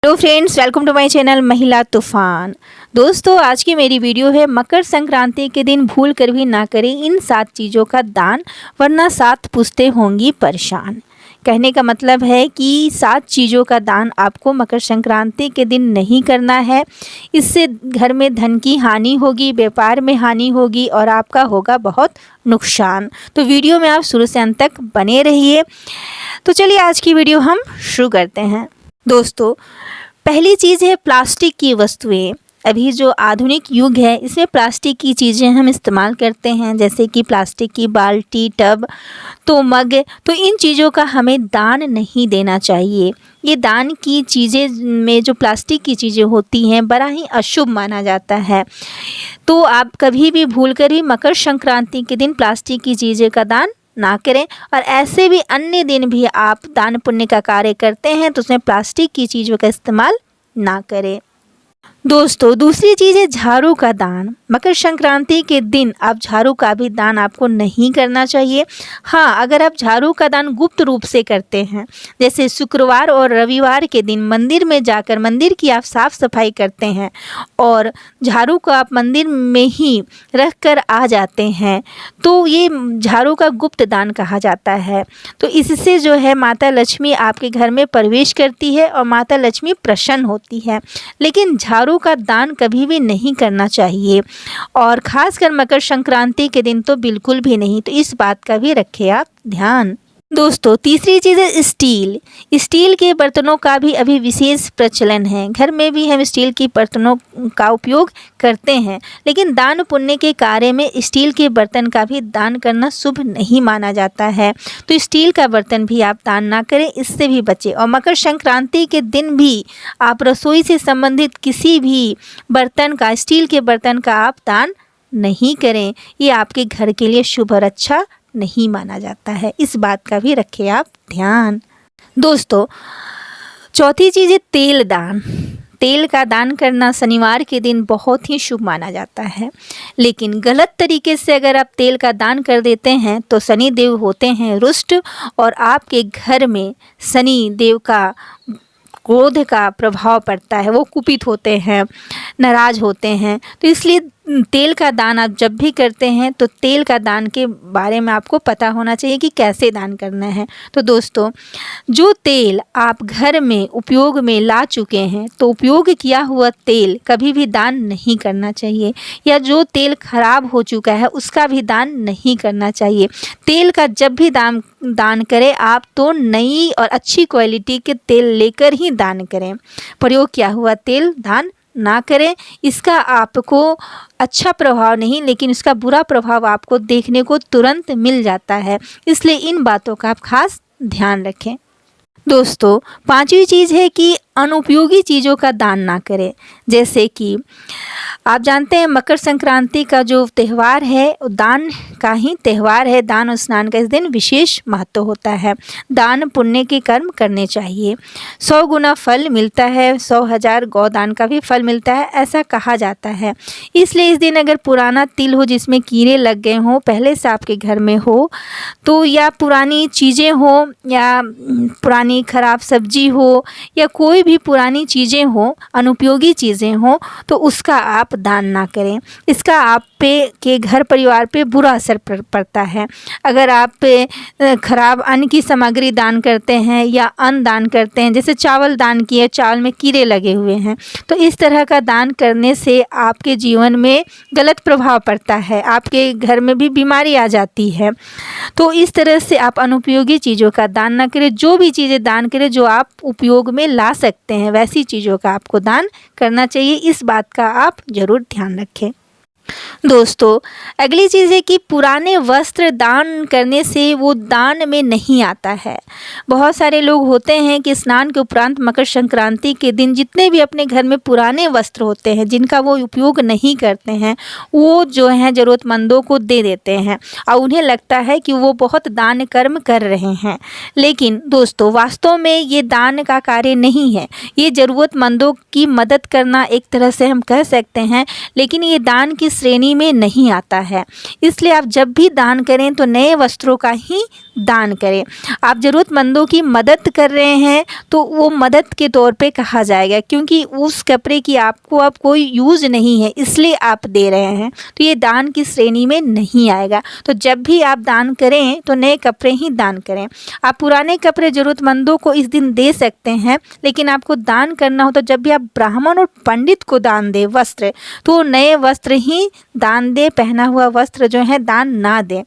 Hello friends, welcome to my channel महिला तूफान। दोस्तों, आज की मेरी वीडियो है मकर संक्रांति के दिन भूल कर भी ना करें इन 7 चीज़ों का दान, वरना 7 पुश्तें होंगी परेशान। कहने का मतलब है कि 7 चीज़ों का दान आपको मकर संक्रांति के दिन नहीं करना है। इससे घर में धन की हानि होगी, व्यापार में हानि होगी और आपका होगा बहुत नुकसान। तो वीडियो में आप शुरू से अंत तक बने रहिए। तो चलिए आज की वीडियो हम शुरू करते हैं। दोस्तों, पहली चीज़ है प्लास्टिक की वस्तुएं। अभी जो आधुनिक युग है इसमें प्लास्टिक की चीज़ें हम इस्तेमाल करते हैं, जैसे कि प्लास्टिक की बाल्टी, टब, तो मग। तो इन चीज़ों का हमें दान नहीं देना चाहिए। ये दान की चीज़ें में जो प्लास्टिक की चीज़ें होती हैं बड़ा ही अशुभ माना जाता है। तो आप कभी भी भूल कर ही मकर संक्रांति के दिन प्लास्टिक की चीज़ें का दान ना करें। और ऐसे भी अन्य दिन भी आप दान पुण्य का कार्य करते हैं तो उसमें प्लास्टिक की चीज़ों का इस्तेमाल ना करें। दोस्तों, दूसरी चीज़ है झाड़ू का दान। मकर संक्रांति के दिन आप झाड़ू का भी दान आपको नहीं करना चाहिए। हाँ, अगर आप झाड़ू का दान गुप्त रूप से करते हैं, जैसे शुक्रवार और रविवार के दिन मंदिर में जाकर मंदिर की आप साफ़ सफाई करते हैं और झाड़ू को आप मंदिर में ही रख कर आ जाते हैं, तो ये झाड़ू का गुप्त दान कहा जाता है। तो इससे जो है माता लक्ष्मी आपके घर में प्रवेश करती है और माता लक्ष्मी प्रसन्न होती है। लेकिन झाड़ू का दान कभी भी नहीं करना चाहिए, और खासकर मकर संक्रांति के दिन तो बिल्कुल भी नहीं। तो इस बात का भी रखें आप ध्यान। दोस्तों, तीसरी चीज़ है स्टील। स्टील के बर्तनों का भी अभी विशेष प्रचलन है। घर में भी हम स्टील की बर्तनों का उपयोग करते हैं, लेकिन दान पुण्य के कार्य में स्टील के बर्तन का भी दान करना शुभ नहीं माना जाता है। तो स्टील का बर्तन भी आप दान ना करें, इससे भी बचें। और मकर संक्रांति के दिन भी आप रसोई से संबंधित किसी भी बर्तन का, स्टील के बर्तन का आप दान नहीं करें। ये आपके घर के लिए शुभ और अच्छा नहीं माना जाता है। इस बात का भी रखें आप ध्यान। दोस्तों, चौथी चीज़ है तेल दान। तेल का दान करना शनिवार के दिन बहुत ही शुभ माना जाता है, लेकिन गलत तरीके से अगर आप तेल का दान कर देते हैं तो शनि देव होते हैं रुष्ट, और आपके घर में शनि देव का क्रोध का प्रभाव पड़ता है। वो कुपित होते हैं, नाराज होते हैं। तो इसलिए तेल का दान आप जब भी करते हैं तो तेल का दान के बारे में आपको पता होना चाहिए कि कैसे दान करना है। तो दोस्तों, जो तेल आप घर में उपयोग में ला चुके हैं तो उपयोग किया हुआ तेल कभी भी दान नहीं करना चाहिए, या जो तेल खराब हो चुका है उसका भी दान नहीं करना चाहिए। तेल का जब भी दान करें आप तो नई और अच्छी क्वालिटी के तेल लेकर ही दान करें। प्रयोग किया हुआ तेल दान ना करें। इसका आपको अच्छा प्रभाव नहीं, लेकिन इसका बुरा प्रभाव आपको देखने को तुरंत मिल जाता है। इसलिए इन बातों का आप खास ध्यान रखें। दोस्तों, पांचवी चीज़ है कि अनुपयोगी चीज़ों का दान ना करें। जैसे कि आप जानते हैं मकर संक्रांति का जो त्यौहार है वो दान का ही त्यौहार है। दान और स्नान का इस दिन विशेष महत्व होता है। दान पुण्य के कर्म करने चाहिए। 100 गुना फल मिलता है, 100,000 गौदान का भी फल मिलता है, ऐसा कहा जाता है। इसलिए इस दिन अगर पुराना तिल हो जिसमें कीड़े लग गए हों, पहले से आपके घर में हो, तो या पुरानी चीज़ें हो, या पुरानी खराब सब्जी हो, या कोई भी पुरानी चीज़ें हो, अनुपयोगी चीज़ें हो, तो उसका आप दान ना करें। इसका आप पे के घर परिवार पे बुरा असर पड़ता है। अगर आप खराब अन्न की सामग्री दान करते हैं या अन्न दान करते हैं, जैसे चावल दान किए, चावल में कीड़े लगे हुए हैं, तो इस तरह का दान करने से आपके जीवन में गलत प्रभाव पड़ता है, आपके घर में भी बीमारी आ जाती है। तो इस तरह से आप अनुपयोगी चीज़ों का दान ना करें। जो भी चीज़ें दान करें जो आप उपयोग में ला सकते हैं, वैसी चीज़ों का आपको दान करना चाहिए। इस बात का आप ज़रूर ध्यान रखें। दोस्तों, अगली चीज़ है कि पुराने वस्त्र दान करने से वो दान में नहीं आता है। बहुत सारे लोग होते हैं कि स्नान के उपरांत मकर संक्रांति के दिन जितने भी अपने घर में पुराने वस्त्र होते हैं जिनका वो उपयोग नहीं करते हैं, वो जो हैं ज़रूरतमंदों को दे देते हैं और उन्हें लगता है कि वो बहुत दान कर्म कर रहे हैं। लेकिन दोस्तों, वास्तव में ये दान का कार्य नहीं है। ये ज़रूरतमंदों की मदद करना एक तरह से हम कह सकते हैं, लेकिन ये दान की श्रेणी में नहीं आता है। इसलिए आप जब भी दान करें तो नए वस्त्रों का ही दान करें। आप ज़रूरतमंदों की मदद कर रहे हैं तो वो मदद के तौर पे कहा जाएगा, क्योंकि उस कपड़े की आपको अब कोई यूज़ नहीं है इसलिए आप दे रहे हैं, तो ये दान की श्रेणी में नहीं आएगा। तो जब भी आप दान करें तो नए कपड़े ही दान करें। आप पुराने कपड़े ज़रूरतमंदों को इस दिन दे सकते हैं, लेकिन आपको दान करना हो तो जब भी आप ब्राह्मण और पंडित को दान दें वस्त्र, तो नए वस्त्र ही दान दें, पहना हुआ वस्त्र जो है दान ना दें।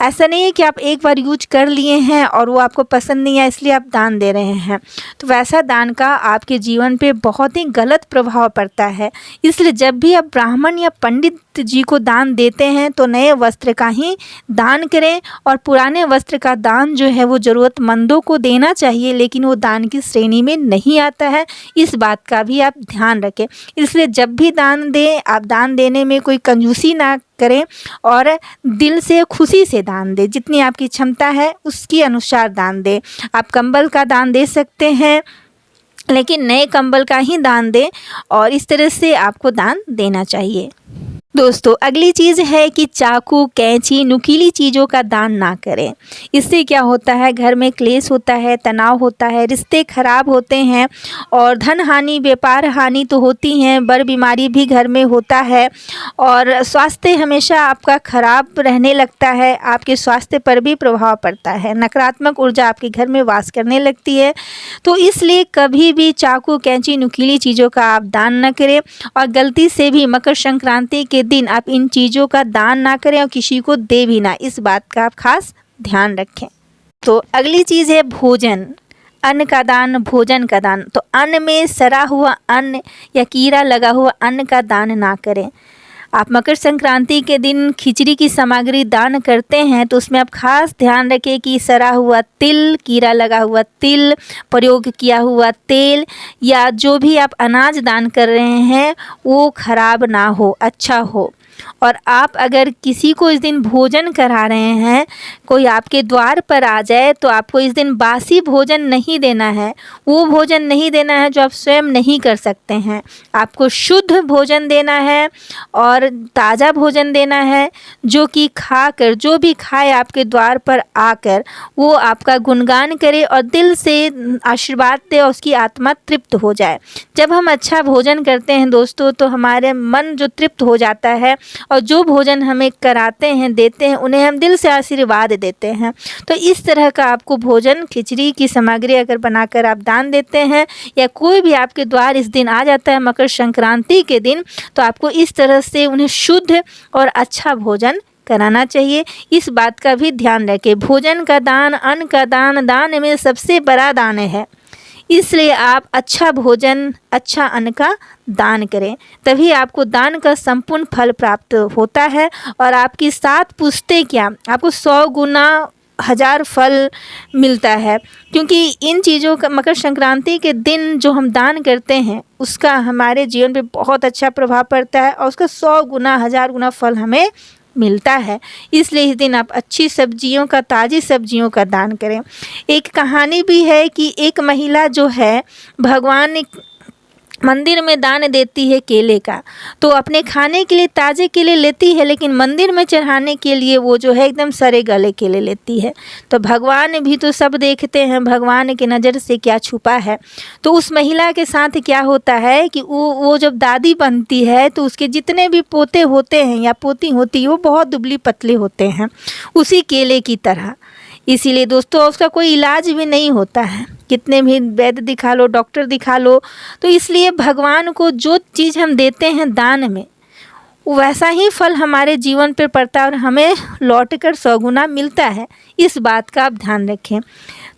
ऐसा नहीं है कि आप एक बार यूज कर लिए हैं और वो आपको पसंद नहीं है इसलिए आप दान दे रहे हैं, तो वैसा दान का आपके जीवन पे बहुत ही गलत प्रभाव पड़ता है। इसलिए जब भी आप ब्राह्मण या पंडित जी को दान देते हैं तो नए वस्त्र का ही दान करें, और पुराने वस्त्र का दान जो है वो ज़रूरतमंदों को देना चाहिए, लेकिन वो दान की श्रेणी में नहीं आता है, इस बात का भी आप ध्यान रखें। इसलिए जब भी दान दें, आप दान देने में कोई कंजूसी ना करें और दिल से खुशी से दान दें। जितनी आपकी क्षमता है उसके अनुसार दान दें। आप कंबल का दान दे सकते हैं, लेकिन नए कंबल का ही दान दें, और इस तरह से आपको दान देना चाहिए। दोस्तों, अगली चीज़ है कि चाकू, कैंची, नुकीली चीज़ों का दान ना करें। इससे क्या होता है, घर में क्लेश होता है, तनाव होता है, रिश्ते खराब होते हैं, और धन हानि, व्यापार हानि तो होती हैं, बड़ बीमारी भी घर में होता है, और स्वास्थ्य हमेशा आपका खराब रहने लगता है। आपके स्वास्थ्य पर भी प्रभाव पड़ता है, नकारात्मक ऊर्जा आपके घर में वास करने लगती है। तो इसलिए कभी भी चाकू, कैंची, नुकीली चीज़ों का आप दान न करें, और गलती से भी मकर संक्रांति के दिन आप इन चीज़ों का दान ना करें और किसी को दे भी ना, इस बात का आप खास ध्यान रखें। तो अगली चीज़ है भोजन, अन्न का दान, भोजन का दान। तो अन्न में सड़ा हुआ अन्न या कीड़ा लगा हुआ अन्न का दान ना करें। आप मकर संक्रांति के दिन खिचड़ी की सामग्री दान करते हैं तो उसमें आप खास ध्यान रखें कि सड़ा हुआ तिल, कीड़ा लगा हुआ तिल, प्रयोग किया हुआ तेल, या जो भी आप अनाज दान कर रहे हैं वो खराब ना हो, अच्छा हो। और आप अगर किसी को इस दिन भोजन करा रहे हैं, कोई आपके द्वार पर आ जाए, तो आपको इस दिन बासी भोजन नहीं देना है। वो भोजन नहीं देना है जो आप स्वयं नहीं कर सकते हैं। आपको शुद्ध भोजन देना है और ताज़ा भोजन देना है, जो कि खाकर, जो भी खाए आपके द्वार पर आकर, वो आपका गुणगान करे और दिल से आशीर्वाद दे और उसकी आत्मा तृप्त हो जाए। जब हम अच्छा भोजन करते हैं दोस्तों, तो हमारे मन जो तृप्त हो जाता है, और जो भोजन हमें कराते हैं, देते हैं, उन्हें हम दिल से आशीर्वाद देते हैं। तो इस तरह का आपको भोजन, खिचड़ी की सामग्री अगर बनाकर आप दान देते हैं, या कोई भी आपके द्वार इस दिन आ जाता है मकर संक्रांति के दिन, तो आपको इस तरह से उन्हें शुद्ध और अच्छा भोजन कराना चाहिए। इस बात का भी ध्यान रखें। भोजन का दान, अन्न का दान, दान में सबसे बड़ा दान है, इसलिए आप अच्छा भोजन, अच्छा अन्न का दान करें, तभी आपको दान का संपूर्ण फल प्राप्त होता है। और आपकी 7 पुश्तें क्या, आपको 100 गुना 1000 फल मिलता है, क्योंकि इन चीज़ों का मकर संक्रांति के दिन जो हम दान करते हैं उसका हमारे जीवन पे बहुत अच्छा प्रभाव पड़ता है, और उसका 100 गुना 1000 गुना फल हमें मिलता है। इसलिए इस दिन आप अच्छी सब्जियों का, ताज़ी सब्जियों का दान करें। एक कहानी भी है कि एक महिला जो है भगवान मंदिर में दान देती है केले का, तो अपने खाने के लिए ताज़े केले लेती है, लेकिन मंदिर में चढ़ाने के लिए वो जो है एकदम सड़े गले केले लेती है। तो भगवान भी तो सब देखते हैं, भगवान की नज़र से क्या छुपा है। तो उस महिला के साथ क्या होता है कि वो जब दादी बनती है तो उसके जितने भी पोते होते हैं या पोती होती है वो बहुत दुबली पतले होते हैं, उसी केले की तरह। इसीलिए दोस्तों उसका कोई इलाज भी नहीं होता है, कितने भी वैद्य दिखा लो, डॉक्टर दिखा लो। तो इसलिए भगवान को जो चीज़ हम देते हैं दान में, वैसा ही फल हमारे जीवन पर पड़ता है और हमें लौटकर 100 गुना मिलता है। इस बात का आप ध्यान रखें।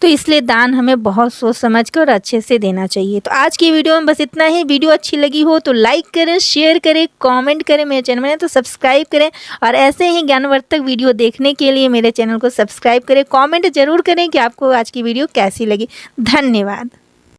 तो इसलिए दान हमें बहुत सोच समझ कर अच्छे से देना चाहिए। तो आज की वीडियो में बस इतना ही। वीडियो अच्छी लगी हो तो लाइक करें, शेयर करें, कमेंट करें, मेरे चैनल में तो सब्सक्राइब करें, और ऐसे ही ज्ञानवर्धक वीडियो देखने के लिए मेरे चैनल को सब्सक्राइब करें। कमेंट जरूर करें कि आपको आज की वीडियो कैसी लगी। धन्यवाद।